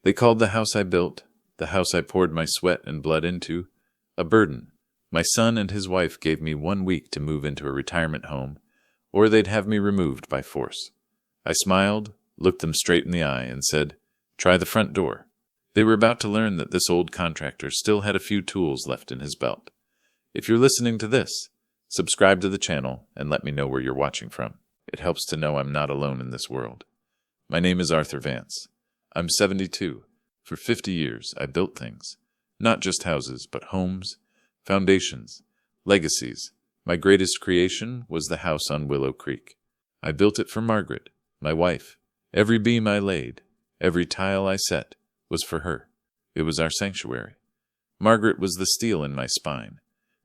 They called the house I built, the house I poured my sweat and blood into, a burden. My son and his wife gave me 1 week to move into a retirement home, or they'd have me removed by force. I smiled, looked them straight in the eye, and said, "Try the front door." They were about to learn that this old contractor still had a few tools left in his belt. If you're listening to this, subscribe to the channel and let me know where you're watching from. It helps to know I'm not alone in this world. My name is Arthur Vance. I'm 72. For 50 years, I built things. Not just houses, but homes, foundations, legacies. My greatest creation was the house on Willow Creek. I built it for Margaret, my wife. Every beam I laid, every tile I set, was for her. It was our sanctuary. Margaret was the steel in my spine.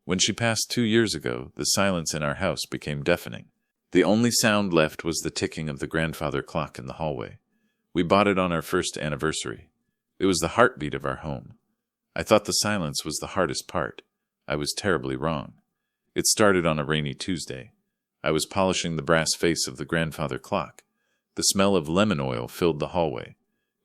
When she passed 2 years ago, the silence in our house became deafening. The only sound left was the ticking of the grandfather clock in the hallway. We bought it on our first anniversary. It was the heartbeat of our home. I thought the silence was the hardest part. I was terribly wrong. It started on a rainy Tuesday. I was polishing the brass face of the grandfather clock. The smell of lemon oil filled the hallway.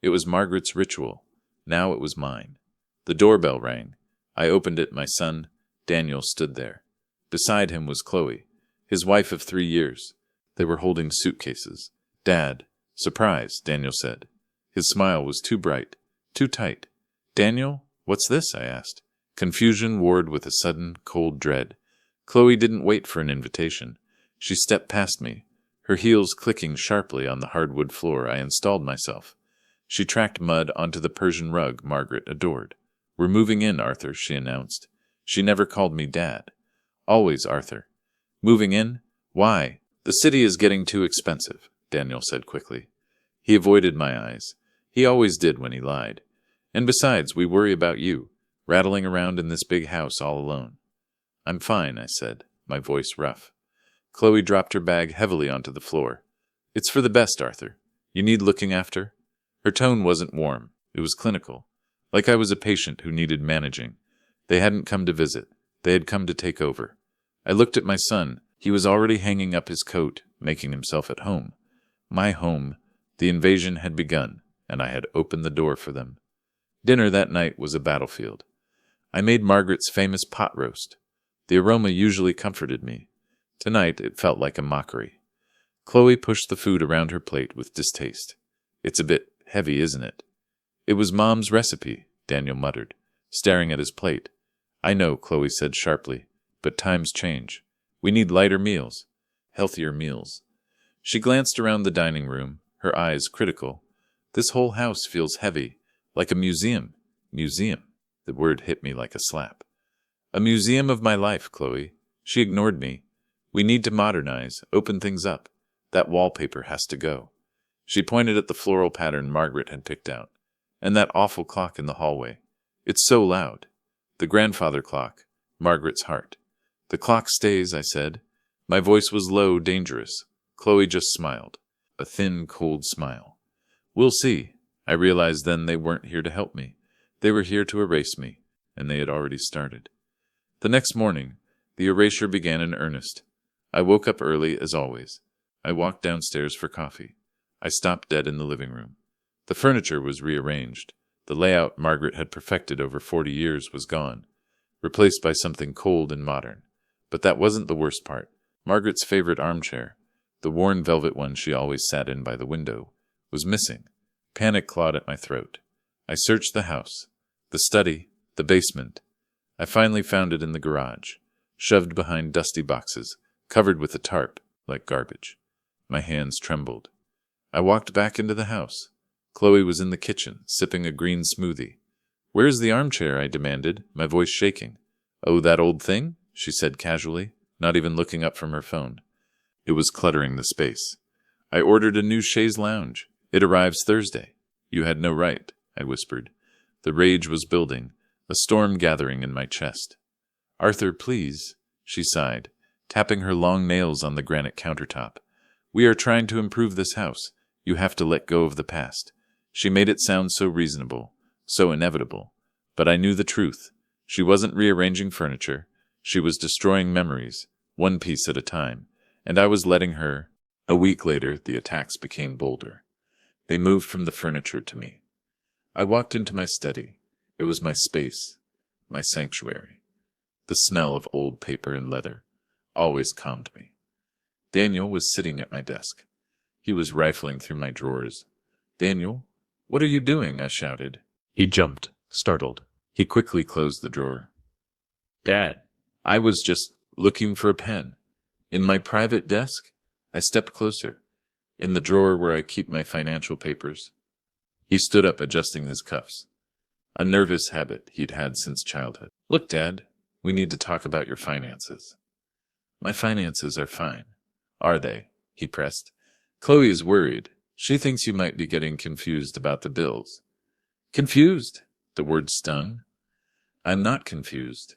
It was Margaret's ritual. Now it was mine. The doorbell rang. I opened it. My son, Daniel, stood there. Beside him was Chloe, his wife of 3 years. They were holding suitcases. "Dad." "Surprise," Daniel said. His smile was too bright, too tight. "Daniel, what's this?" I asked. Confusion warred with a sudden, cold dread. Chloe didn't wait for an invitation. She stepped past me, her heels clicking sharply on the hardwood floor. I installed myself. She tracked mud onto the Persian rug Margaret adored. "We're moving in, Arthur," she announced. She never called me Dad. Always Arthur. "Moving in? Why?" "The city is getting too expensive," Daniel said quickly. He avoided my eyes. He always did when he lied. "And besides, we worry about you, rattling around in this big house all alone." "I'm fine," I said, my voice rough. Chloe dropped her bag heavily onto the floor. "It's for the best, Arthur. You need looking after?" Her tone wasn't warm. It was clinical, like I was a patient who needed managing. They hadn't come to visit. They had come to take over. I looked at my son. He was already hanging up his coat, making himself at home. My home. The invasion had begun, and I had opened the door for them. Dinner that night was a battlefield. I made Margaret's famous pot roast. The aroma usually comforted me. Tonight it felt like a mockery. Chloe pushed the food around her plate with distaste. "It's a bit heavy, isn't it?" "It was Mom's recipe," Daniel muttered, staring at his plate. "I know," Chloe said sharply, "but times change. We need lighter meals, healthier meals." She glanced around the dining room, her eyes critical. "This whole house feels heavy, like a museum." "Museum?" The word hit me like a slap. "A museum of my life, Chloe." She ignored me. "We need to modernize, open things up. That wallpaper has to go." She pointed at the floral pattern Margaret had picked out. "And that awful clock in the hallway. It's so loud." The grandfather clock, Margaret's heart. "The clock stays," I said. My voice was low, dangerous. Chloe just smiled. A thin, cold smile. "We'll see." I realized then they weren't here to help me. They were here to erase me, and they had already started. The next morning, the erasure began in earnest. I woke up early, as always. I walked downstairs for coffee. I stopped dead in the living room. The furniture was rearranged. The layout Margaret had perfected over 40 years was gone, replaced by something cold and modern. But that wasn't the worst part. Margaret's favorite armchair, the worn velvet one she always sat in by the window, was missing. Panic clawed at my throat. I searched the house, the study, the basement. I finally found it in the garage, shoved behind dusty boxes, covered with a tarp, like garbage. My hands trembled. I walked back into the house. Chloe was in the kitchen, sipping a green smoothie. "Where's the armchair?" I demanded, my voice shaking. "Oh, that old thing?" she said casually, not even looking up from her phone. It was cluttering the space. "I ordered a new chaise lounge. It arrives Thursday." "You had no right," I whispered. The rage was building, a storm gathering in my chest. "Arthur, please," she sighed, tapping her long nails on the granite countertop. "We are trying to improve this house. You have to let go of the past." She made it sound so reasonable, so inevitable. But I knew the truth. She wasn't rearranging furniture. She was destroying memories, one piece at a time, and I was letting her. A week later, the attacks became bolder. They moved from the furniture to me. I walked into my study. It was my space, my sanctuary. The smell of old paper and leather always calmed me. Daniel was sitting at my desk. He was rifling through my drawers. "Daniel, what are you doing?" I shouted. He jumped, startled. He quickly closed the drawer. "Dad, I was just looking for a pen. In my private desk?" I stepped closer. "In the drawer where I keep my financial papers." He stood up, adjusting his cuffs. A nervous habit he'd had since childhood. "Look, Dad, we need to talk about your finances." "My finances are fine." "Are they?" he pressed. "Chloe is worried. She thinks you might be getting confused about the bills." "Confused?" The word stung. "I'm not confused.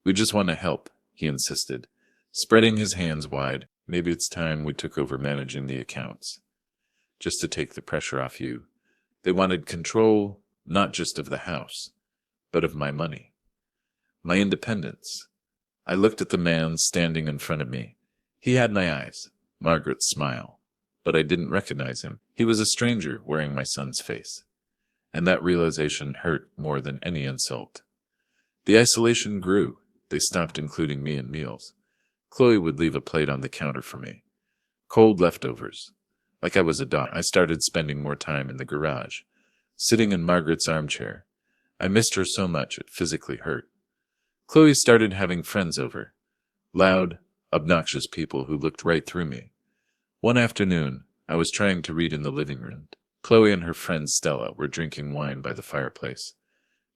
We just want to help," he insisted, spreading his hands wide. "Maybe it's time we took over managing the accounts. Just to take the pressure off you." They wanted control, not just of the house, but of my money. My independence. I looked at the man standing in front of me. He had my eyes, Margaret's smile, but I didn't recognize him. He was a stranger wearing my son's face, and that realization hurt more than any insult. The isolation grew. They stopped including me in meals. Chloe would leave a plate on the counter for me. Cold leftovers. Like I was a dog. I started spending more time in the garage, sitting in Margaret's armchair. I missed her so much it physically hurt. Chloe started having friends over. Loud, obnoxious people who looked right through me. One afternoon, I was trying to read in the living room. Chloe and her friend Stella were drinking wine by the fireplace.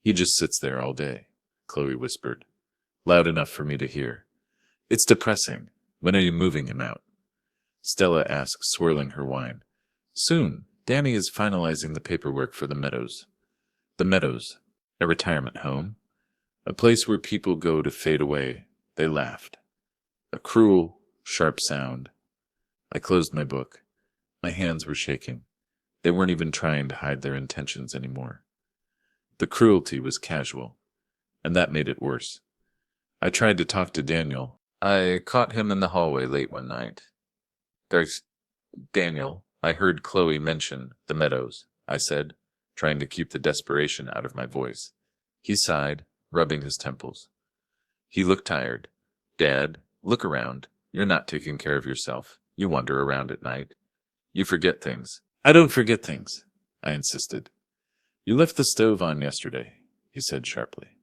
"He just sits there all day," Chloe whispered, loud enough for me to hear. "It's depressing. When are you moving him out?" Stella asked, swirling her wine. "Soon. Danny is finalizing the paperwork for the Meadows." The Meadows, a retirement home, a place where people go to fade away. They laughed. A cruel, sharp sound. I closed my book. My hands were shaking. They weren't even trying to hide their intentions anymore. The cruelty was casual, and that made it worse. I tried to talk to Daniel. I caught him in the hallway late one night. "There's Daniel, I heard Chloe mention the Meadows," I said, trying to keep the desperation out of my voice. He sighed, rubbing his temples. He looked tired. "Dad, look around. You're not taking care of yourself. You wander around at night. You forget things." "I don't forget things," I insisted. "You left the stove on yesterday," he said sharply.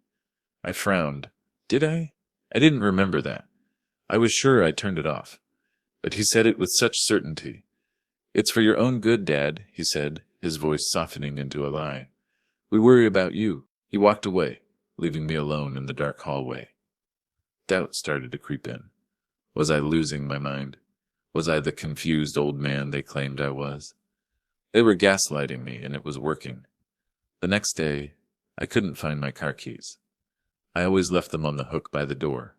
I frowned. Did I? I didn't remember that. I was sure I turned it off. But he said it with such certainty. "It's for your own good, Dad," he said, his voice softening into a lie. "We worry about you." He walked away, leaving me alone in the dark hallway. Doubt started to creep in. Was I losing my mind? Was I the confused old man they claimed I was? They were gaslighting me, and it was working. The next day, I couldn't find my car keys. I always left them on the hook by the door.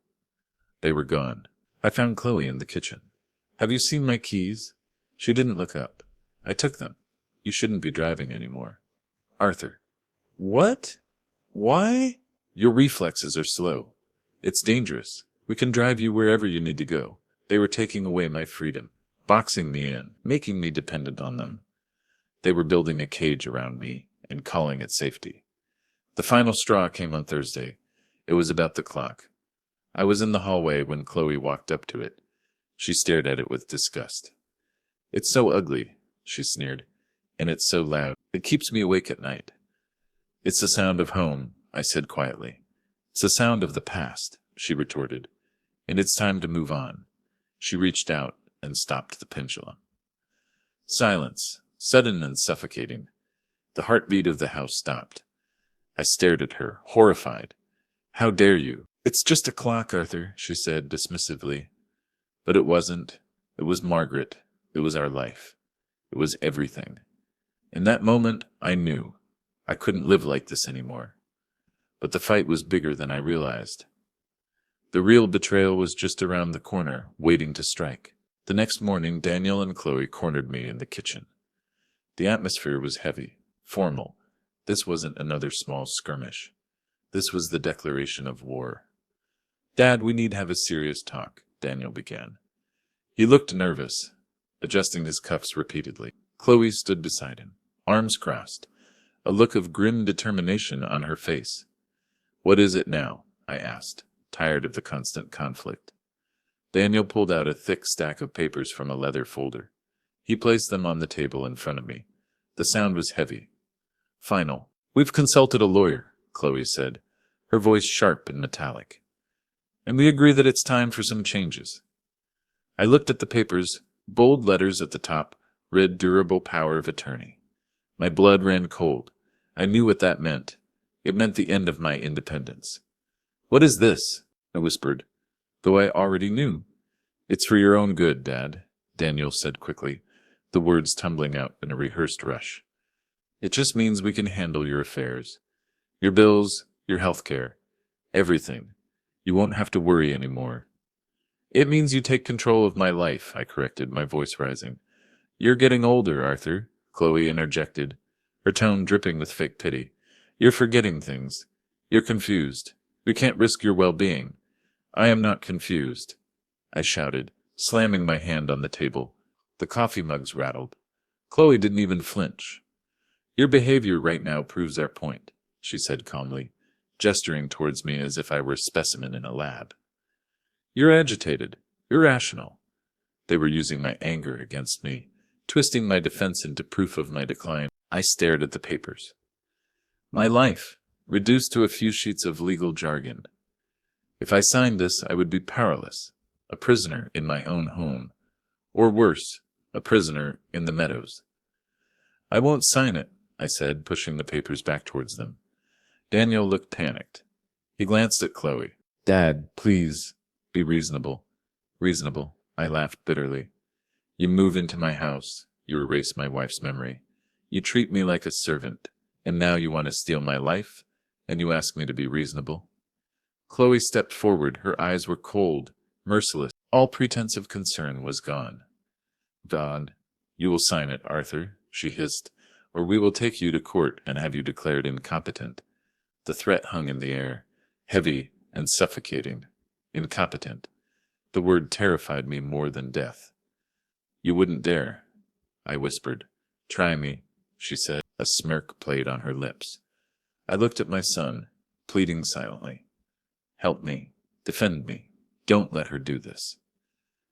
They were gone. I found Chloe in the kitchen. "Have you seen my keys?" She didn't look up. "I took them. You shouldn't be driving anymore." "Arthur." "What? Why?" "Your reflexes are slow. It's dangerous. We can drive you wherever you need to go." They were taking away my freedom, boxing me in, making me dependent on them. They were building a cage around me and calling it safety. The final straw came on Thursday. It was about the clock. I was in the hallway when Chloe walked up to it. She stared at it with disgust. "It's so ugly," she sneered, "and it's so loud. It keeps me awake at night." "It's the sound of home," I said quietly. "It's the sound of the past," she retorted, "and it's time to move on." She reached out and stopped the pendulum. Silence, sudden and suffocating. The heartbeat of the house stopped. I stared at her, horrified. "How dare you?" "It's just a clock, Arthur," she said dismissively. But it wasn't. It was Margaret. It was our life. It was everything. In that moment, I knew. I couldn't live like this anymore. But the fight was bigger than I realized. The real betrayal was just around the corner, waiting to strike. The next morning, Daniel and Chloe cornered me in the kitchen. The atmosphere was heavy, formal. This wasn't another small skirmish. This was the declaration of war. "Dad, we need to have a serious talk," Daniel began. He looked nervous, adjusting his cuffs repeatedly. Chloe stood beside him, arms crossed, a look of grim determination on her face. "What is it now?" I asked, tired of the constant conflict. Daniel pulled out a thick stack of papers from a leather folder. He placed them on the table in front of me. The sound was heavy. "Final. We've consulted a lawyer," Chloe said, her voice sharp and metallic. "And we agree that it's time for some changes." I looked at the papers, bold letters at the top, read durable power of attorney. My blood ran cold. I knew what that meant. It meant the end of my independence. "What is this?" I whispered, though I already knew. "It's for your own good, Dad," Daniel said quickly, the words tumbling out in a rehearsed rush. "It just means we can handle your affairs. Your bills, your health care, everything. You won't have to worry anymore." "It means you take control of my life," I corrected, my voice rising. "You're getting older, Arthur," Chloe interjected, her tone dripping with fake pity. "You're forgetting things. You're confused. We can't risk your well-being." "I am not confused," I shouted, slamming my hand on the table. The coffee mugs rattled. Chloe didn't even flinch. "Your behavior right now proves our point," she said calmly, gesturing towards me as if I were a specimen in a lab. "You're agitated, irrational." They were using my anger against me, twisting my defense into proof of my decline. I stared at the papers. My life, reduced to a few sheets of legal jargon. If I signed this, I would be powerless, a prisoner in my own home, or worse, a prisoner in the meadows. "I won't sign it," I said, pushing the papers back towards them. Daniel looked panicked. He glanced at Chloe. "Dad, please, be reasonable." "Reasonable," I laughed bitterly. "You move into my house, you erase my wife's memory. You treat me like a servant, and now you want to steal my life, and you ask me to be reasonable?" Chloe stepped forward. Her eyes were cold, merciless. All pretense of concern was gone. "God, you will sign it, Arthur," she hissed, "or we will take you to court and have you declared incompetent." The threat hung in the air, heavy and suffocating. Incompetent. The word terrified me more than death. "You wouldn't dare," I whispered. "Try me," she said. A smirk played on her lips. I looked at my son, pleading silently. "Help me. Defend me. Don't let her do this."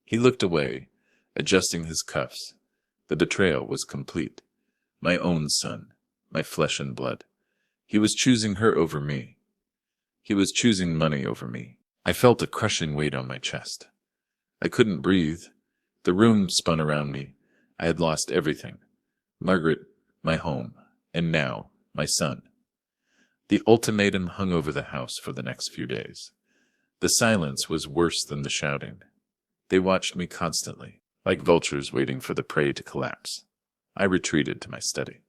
He looked away, adjusting his cuffs. The betrayal was complete. My own son, my flesh and blood. He was choosing her over me. He was choosing money over me. I felt a crushing weight on my chest. I couldn't breathe. The room spun around me. I had lost everything. Margaret, my home, and now my son. The ultimatum hung over the house for the next few days. The silence was worse than the shouting. They watched me constantly, like vultures waiting for the prey to collapse. I retreated to my study.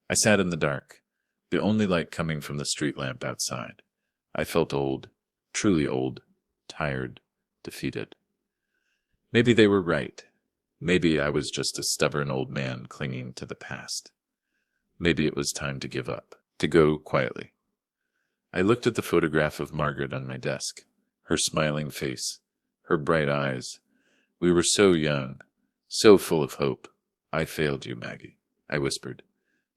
I sat in the dark, the only light coming from the street lamp outside. I felt old, truly old, tired, defeated. Maybe they were right. Maybe I was just a stubborn old man clinging to the past. Maybe it was time to give up, to go quietly. I looked at the photograph of Margaret on my desk, her smiling face, her bright eyes. We were so young, so full of hope. "I failed you, Maggie," I whispered.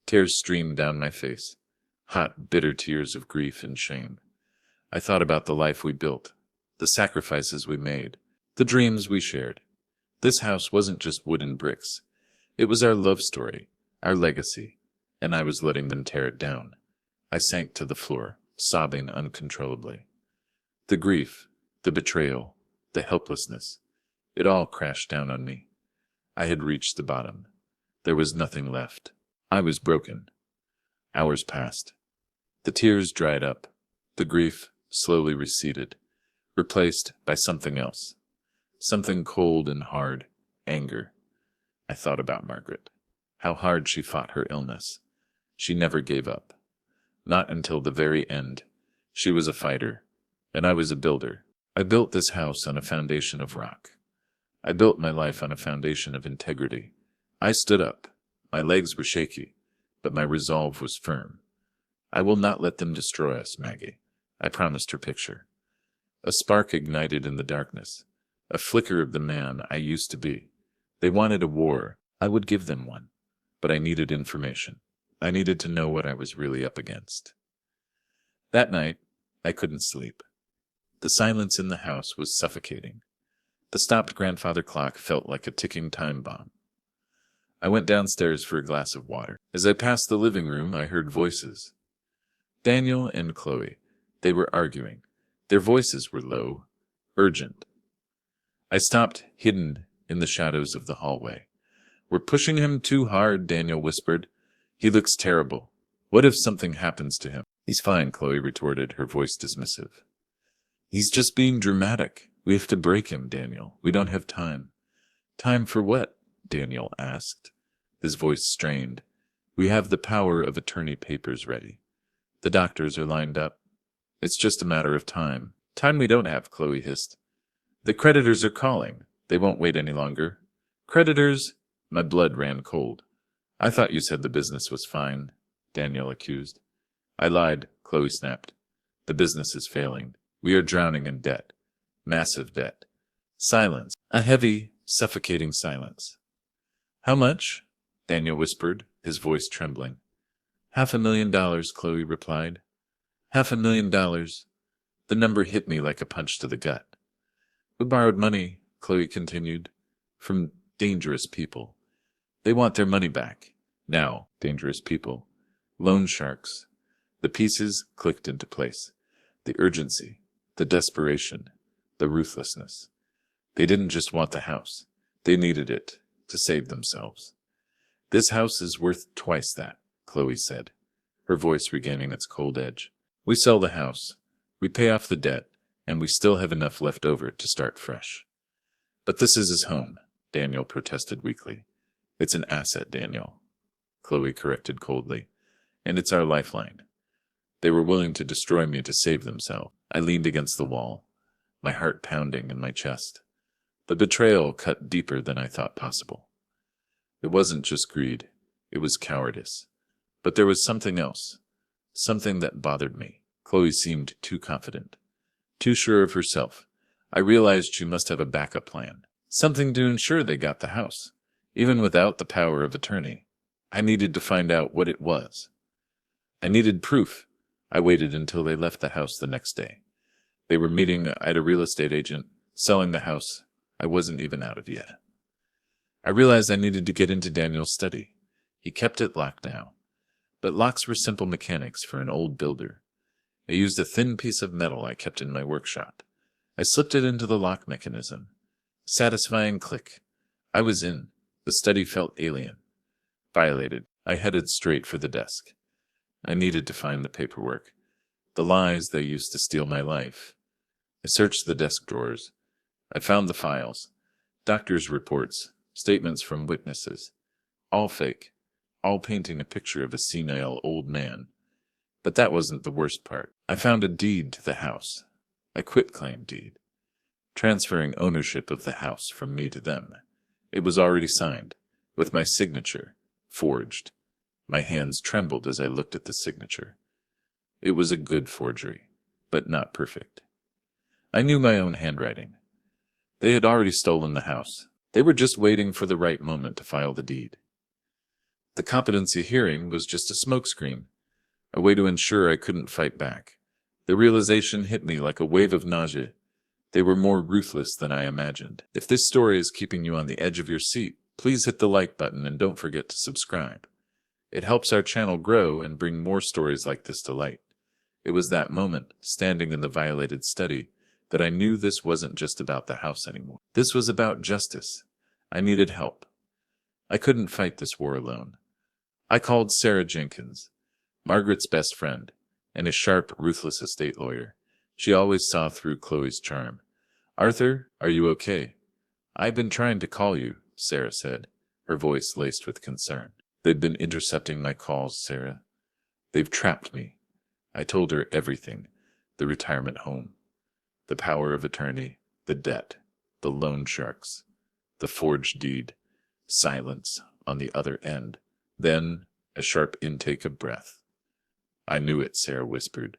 Tears streamed down my face, hot, bitter tears of grief and shame. I thought about the life we built, the sacrifices we made, the dreams we shared. This house wasn't just wood and bricks. It was our love story, our legacy, and I was letting them tear it down. I sank to the floor, sobbing uncontrollably. The grief, the betrayal, the helplessness, it all crashed down on me. I had reached the bottom. There was nothing left. I was broken. Hours passed. The tears dried up. The grief slowly receded, replaced by something else. Something cold and hard. Anger. I thought about Margaret. How hard she fought her illness. She never gave up. Not until the very end. She was a fighter, and I was a builder. I built this house on a foundation of rock. I built my life on a foundation of integrity. I stood up. My legs were shaky, but my resolve was firm. "I will not let them destroy us, Maggie," I promised her picture. A spark ignited in the darkness, a flicker of the man I used to be. They wanted a war. I would give them one, but I needed information. I needed to know what I was really up against. That night, I couldn't sleep. The silence in the house was suffocating. The stopped grandfather clock felt like a ticking time bomb. I went downstairs for a glass of water. As I passed the living room, I heard voices. Daniel and Chloe. They were arguing. Their voices were low, urgent. I stopped, hidden in the shadows of the hallway. "We're pushing him too hard," Daniel whispered. "He looks terrible. What if something happens to him?" "He's fine," Chloe retorted, her voice dismissive. "He's just being dramatic. We have to break him, Daniel. We don't have time." "Time for what?" Daniel asked, his voice strained. "We have the power of attorney papers ready. The doctors are lined up. It's just a matter of time." "Time we don't have," Chloe hissed. "The creditors are calling. They won't wait any longer." "Creditors?" My blood ran cold. "I thought you said the business was fine," Daniel accused. "I lied," Chloe snapped. "The business is failing. We are drowning in debt. Massive debt." Silence. A heavy, suffocating silence. "How much?" Daniel whispered, his voice trembling. $500,000, Chloe replied. $500,000. The number hit me like a punch to the gut. "We borrowed money," Chloe continued, "from dangerous people. They want their money back. Now, dangerous people. Loan sharks." The pieces clicked into place. The urgency, the desperation, the ruthlessness. They didn't just want the house. They needed it to save themselves. "This house is worth twice that," Chloe said, her voice regaining its cold edge. "We sell the house, we pay off the debt, and we still have enough left over to start fresh." "But this is his home," Daniel protested weakly. "It's an asset, Daniel," Chloe corrected coldly, "and it's our lifeline. They were willing to destroy me to save themselves." I leaned against the wall, my heart pounding in my chest. The betrayal cut deeper than I thought possible. It wasn't just greed, it was cowardice. But there was something else, something that bothered me. Chloe seemed too confident, too sure of herself. I realized she must have a backup plan, something to ensure they got the house, even without the power of attorney. I needed to find out what it was. I needed proof. I waited until they left the house the next day. They were meeting at a real estate agent, selling the house I wasn't even out of yet. I realized I needed to get into Daniel's study. He kept it locked now. But locks were simple mechanics for an old builder. I used a thin piece of metal I kept in my workshop. I slipped it into the lock mechanism. Satisfying click. I was in. The study felt alien. Violated. I headed straight for the desk. I needed to find the paperwork. The lies they used to steal my life. I searched the desk drawers. I found the files. Doctors' reports. Statements from witnesses. All fake. All painting a picture of a senile old man. But that wasn't the worst part. I found a deed to the house. A quitclaim deed. Transferring ownership of the house from me to them. It was already signed, with my signature, forged. My hands trembled as I looked at the signature. It was a good forgery, but not perfect. I knew my own handwriting. They had already stolen the house. They were just waiting for the right moment to file the deed. The competency hearing was just a smokescreen, a way to ensure I couldn't fight back. The realization hit me like a wave of nausea. They were more ruthless than I imagined. If this story is keeping you on the edge of your seat, please hit the like button and don't forget to subscribe. It helps our channel grow and bring more stories like this to light. It was that moment, standing in the violated study, that I knew this wasn't just about the house anymore. This was about justice. I needed help. I couldn't fight this war alone. I called Sarah Jenkins, Margaret's best friend, and a sharp, ruthless estate lawyer. She always saw through Chloe's charm. "Arthur, are you okay?" "I've been trying to call you," Sarah said, her voice laced with concern. "They've been intercepting my calls, Sarah. They've trapped me." I told her everything. The retirement home, the power of attorney, the debt, the loan sharks, the forged deed, silence on the other end. Then a sharp intake of breath. "I knew it," Sarah whispered,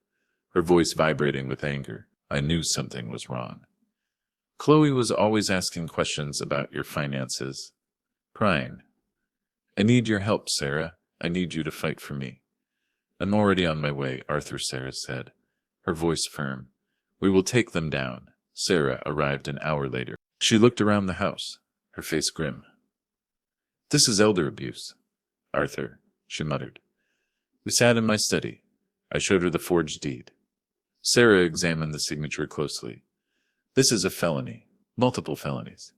her voice vibrating with anger. I knew something was wrong. "Chloe was always asking questions about your finances. Prying. I need your help, Sarah. I need you to fight for me. I'm already on my way, Arthur, Sarah said, her voice firm. We will take them down. Sarah arrived an hour later. She looked around the house, her face grim. This is elder abuse, Arthur, she muttered. We sat in my study. I showed her the forged deed. Sarah examined the signature closely. This is a felony, multiple felonies.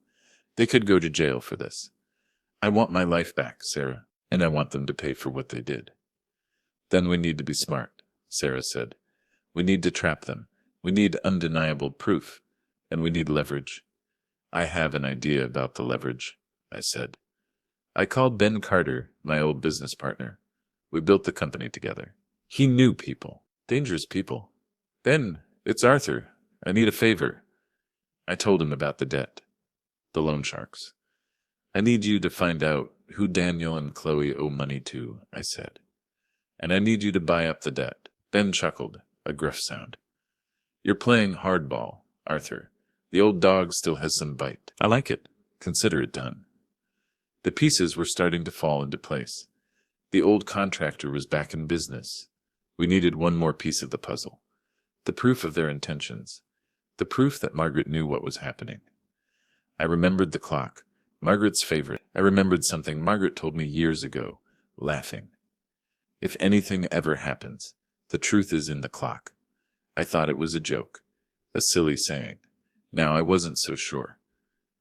They could go to jail for this. I want my life back, Sarah, and I want them to pay for what they did. Then we need to be smart, Sarah said. We need to trap them. We need undeniable proof, and we need leverage. I have an idea about the leverage, I said. I called Ben Carter, my old business partner. We built the company together. He knew people, dangerous people. Ben, it's Arthur. I need a favor. I told him about the debt, the loan sharks. I need you to find out who Daniel and Chloe owe money to, I said. And I need you to buy up the debt. Ben chuckled, a gruff sound. You're playing hardball, Arthur. The old dog still has some bite. I like it. Consider it done. The pieces were starting to fall into place. The old contractor was back in business. We needed one more piece of the puzzle. The proof of their intentions. The proof that Margaret knew what was happening. I remembered the clock, Margaret's favorite. I remembered something Margaret told me years ago, laughing. If anything ever happens, the truth is in the clock. I thought it was a joke, a silly saying. Now I wasn't so sure.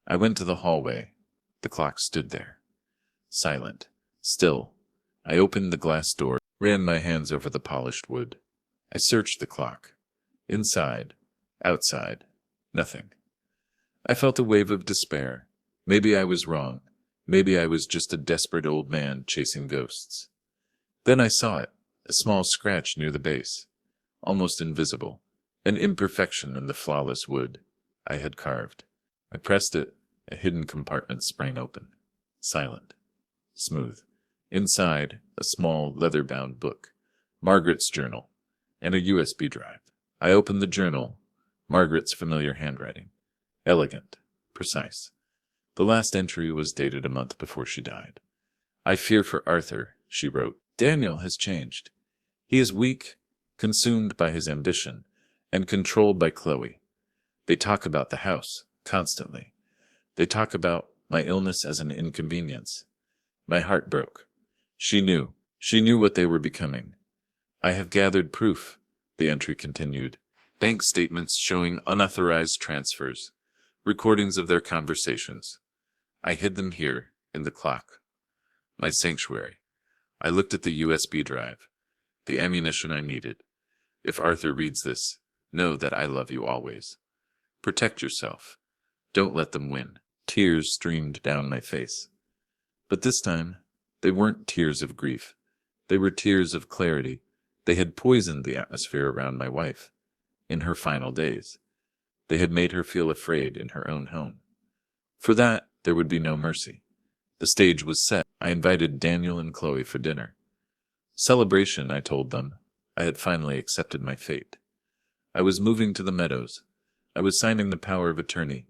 I went to the hallway. The clock stood there, silent, still. I opened the glass door, ran my hands over the polished wood. I searched the clock. Inside, outside, nothing. I felt a wave of despair. Maybe I was wrong. Maybe I was just a desperate old man chasing ghosts. Then I saw it, a small scratch near the base, almost invisible, an imperfection in the flawless wood I had carved. I pressed it, a hidden compartment sprang open, silent, smooth. Inside, a small leather-bound book, Margaret's journal, and a USB drive. I opened the journal, Margaret's familiar handwriting, elegant, precise. The last entry was dated a month before she died. I fear for Arthur, she wrote. Daniel has changed. He is weak, consumed by his ambition, and controlled by Chloe. They talk about the house, constantly. They talk about my illness as an inconvenience. My heart broke. She knew what they were becoming. I have gathered proof, the entry continued. Bank statements showing unauthorized transfers, recordings of their conversations. I hid them here, in the clock. My sanctuary. I looked at the USB drive, the ammunition I needed. If Arthur reads this, know that I love you always. Protect yourself. Don't let them win. Tears streamed down my face. But this time, they weren't tears of grief. They were tears of clarity. They had poisoned the atmosphere around my wife, in her final days. They had made her feel afraid in her own home. For that, there would be no mercy. The stage was set. I invited Daniel and Chloe for dinner. Celebration, I told them. I had finally accepted my fate. I was moving to the meadows. I was signing the power of attorney.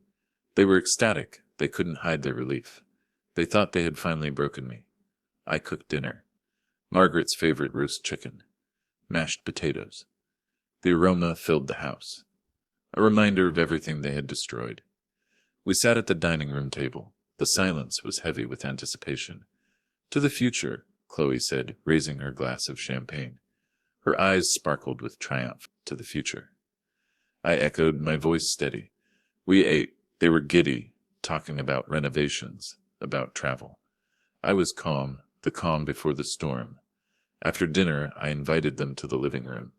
They were ecstatic. They couldn't hide their relief. They thought they had finally broken me. I cooked dinner. Margaret's favorite roast chicken. Mashed potatoes. The aroma filled the house. A reminder of everything they had destroyed. We sat at the dining room table. The silence was heavy with anticipation. To the future, Chloe said, raising her glass of champagne. Her eyes sparkled with triumph. To the future. I echoed, my voice steady. We ate. They were giddy, talking about renovations, about travel. I was calm, the calm before the storm. After dinner, I invited them to the living room.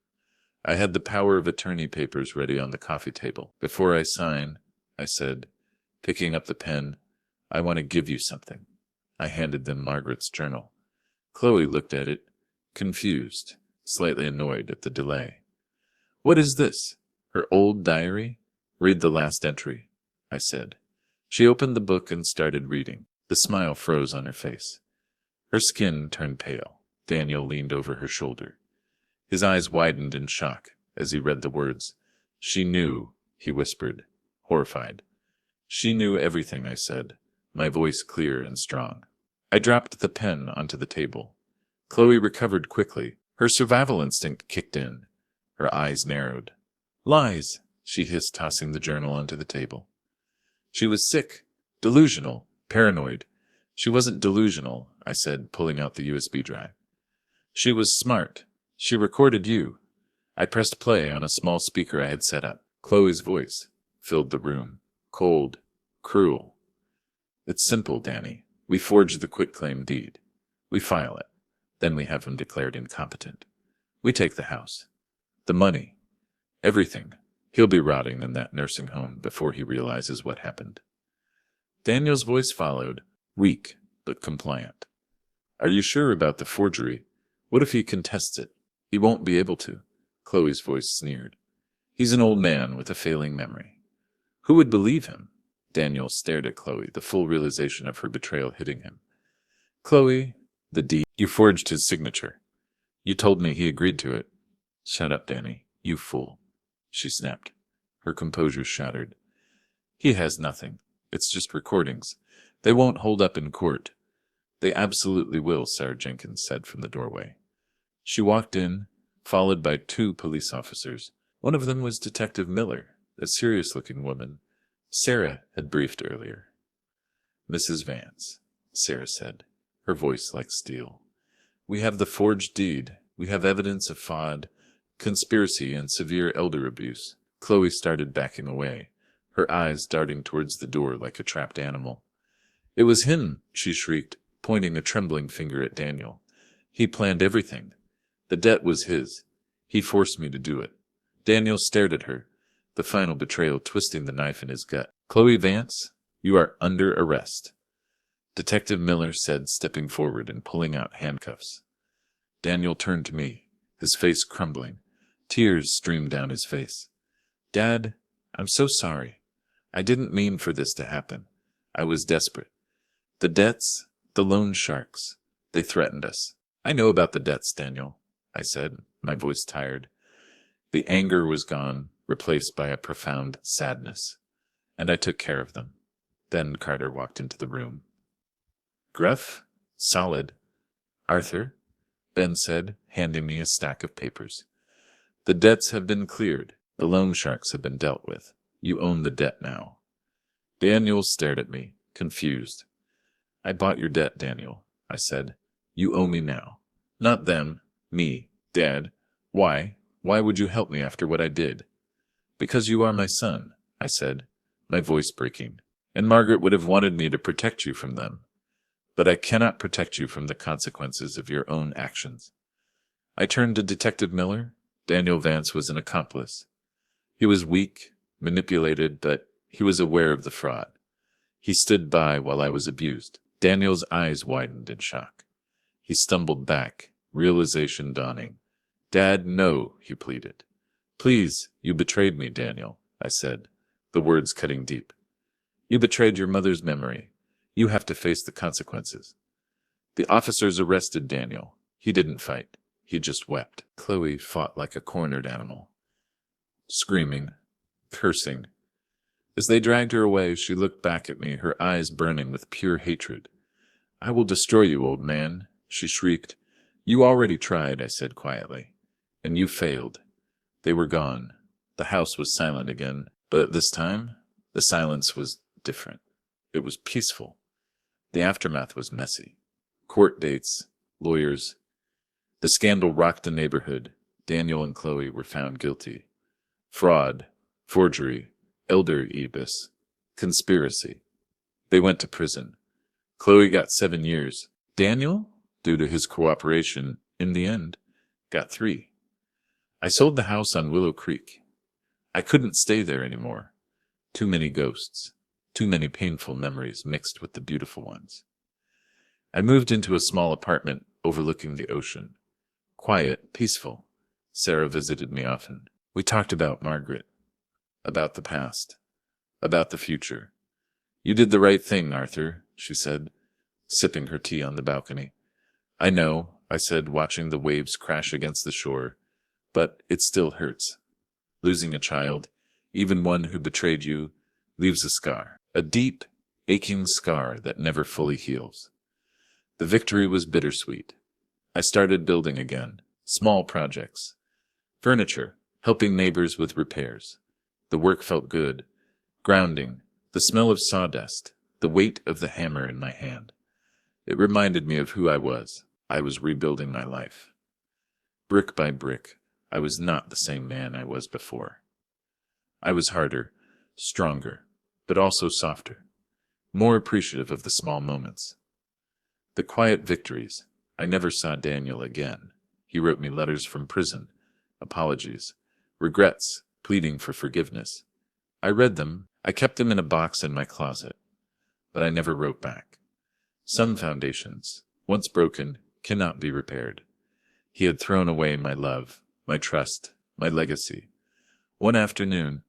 I had the power of attorney papers ready on the coffee table. Before I sign, I said, picking up the pen, I want to give you something. I handed them Margaret's journal. Chloe looked at it, confused, slightly annoyed at the delay. What is this? Her old diary? Read the last entry, I said. She opened the book and started reading. The smile froze on her face. Her skin turned pale. Daniel leaned over her shoulder. His eyes widened in shock as he read the words. She knew, he whispered, horrified. She knew everything, I said, my voice clear and strong. I dropped the pen onto the table. Chloe recovered quickly. Her survival instinct kicked in. Her eyes narrowed. Lies, she hissed, tossing the journal onto the table. She was sick, delusional, paranoid. She wasn't delusional, I said, pulling out the USB drive. She was smart. She recorded you. I pressed play on a small speaker I had set up. Chloe's voice filled the room. Cold, cruel. It's simple, Danny. We forge the quitclaim deed. We file it. Then we have him declared incompetent. We take the house. The money. Everything. He'll be rotting in that nursing home before he realizes what happened. Daniel's voice followed, weak but compliant. Are you sure about the forgery? What if he contests it? He won't be able to. Chloe's voice sneered. He's an old man with a failing memory. Who would believe him? Daniel stared at Chloe, the full realization of her betrayal hitting him. Chloe, the deed. You forged his signature. You told me he agreed to it. Shut up, Danny, you fool, she snapped. Her composure shattered. He has nothing. It's just recordings. They won't hold up in court. They absolutely will, Sarah Jenkins said from the doorway. She walked in, followed by 2 police officers. One of them was Detective Miller, a serious-looking woman Sarah had briefed earlier. Mrs. Vance, Sarah said, her voice like steel. We have the forged deed. We have evidence of fraud, conspiracy, and severe elder abuse. Chloe started backing away, her eyes darting towards the door like a trapped animal. It was him, she shrieked, pointing a trembling finger at Daniel. He planned everything. The debt was his. He forced me to do it. Daniel stared at her, the final betrayal twisting the knife in his gut. Chloe Vance, you are under arrest, Detective Miller said, stepping forward and pulling out handcuffs. Daniel turned to me, his face crumbling. Tears streamed down his face. Dad, I'm so sorry. I didn't mean for this to happen. I was desperate. The debts, the loan sharks, they threatened us. I know about the debts, Daniel, I said, my voice tired. The anger was gone, replaced by a profound sadness, and I took care of them. Then Carter walked into the room. Gruff, solid. Arthur, Ben said, handing me a stack of papers. The debts have been cleared. The loan sharks have been dealt with. You own the debt now. Daniel stared at me, confused. I bought your debt, Daniel, I said. You owe me now. Not them, me, Dad. Why? Why would you help me after what I did? Because you are my son, I said, my voice breaking, and Margaret would have wanted me to protect you from them. But I cannot protect you from the consequences of your own actions. I turned to Detective Miller. Daniel Vance was an accomplice. He was weak, manipulated, but he was aware of the fraud. He stood by while I was abused. Daniel's eyes widened in shock. He stumbled back, realization dawning. Dad, no, he pleaded. Please, you betrayed me, Daniel, I said, the words cutting deep. You betrayed your mother's memory. You have to face the consequences. The officers arrested Daniel. He didn't fight. He just wept. Chloe fought like a cornered animal, screaming, cursing. As they dragged her away, she looked back at me, her eyes burning with pure hatred. I will destroy you, old man, she shrieked. You already tried, I said quietly, and you failed. They were gone. The house was silent again, but this time, the silence was different. It was peaceful. The aftermath was messy. Court dates, lawyers. The scandal rocked the neighborhood. Daniel and Chloe were found guilty. Fraud, forgery, elder ibis, conspiracy. They went to prison. Chloe got 7 years. Daniel, due to his cooperation, in the end, got 3. I sold the house on Willow Creek. I couldn't stay there anymore. Too many ghosts. Too many painful memories mixed with the beautiful ones. I moved into a small apartment overlooking the ocean. Quiet, peaceful. Sarah visited me often. We talked about Margaret, about the past, about the future. You did the right thing, Arthur, she said, sipping her tea on the balcony. I know, I said, watching the waves crash against the shore, but it still hurts. Losing a child, even one who betrayed you, leaves a scar. A deep, aching scar that never fully heals. The victory was bittersweet. I started building again. Small projects. Furniture. Helping neighbors with repairs. The work felt good. Grounding. The smell of sawdust. The weight of the hammer in my hand. It reminded me of who I was. I was rebuilding my life. Brick by brick, I was not the same man I was before. I was harder, stronger, but also softer. More appreciative of the small moments. The quiet victories. I never saw Daniel again. He wrote me letters from prison, apologies, regrets, pleading for forgiveness. I read them. I kept them in a box in my closet. But I never wrote back. Some foundations, once broken, cannot be repaired. He had thrown away my love, my trust, my legacy. One afternoon,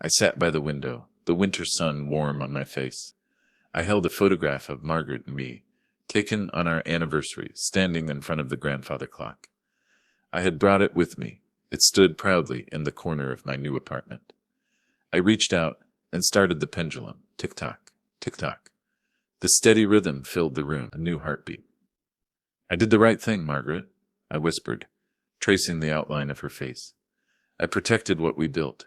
I sat by the window, the winter sun warm on my face. I held a photograph of Margaret and me, taken on our anniversary, standing in front of the grandfather clock. I had brought it with me. It stood proudly in the corner of my new apartment. I reached out and started the pendulum, tick-tock, tick-tock. The steady rhythm filled the room, a new heartbeat. I did the right thing, Margaret, I whispered, tracing the outline of her face. I protected what we built.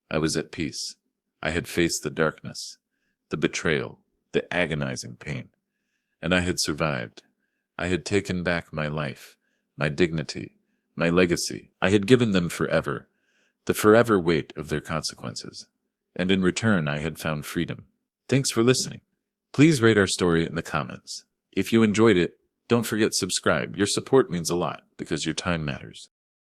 I was at peace. I had faced the darkness, the betrayal, the agonizing pain. And I had survived. I had taken back my life, my dignity, my legacy. I had given them forever, the forever weight of their consequences. And in return, I had found freedom. Thanks for listening. Please rate our story in the comments. If you enjoyed it, don't forget to subscribe. Your support means a lot because your time matters.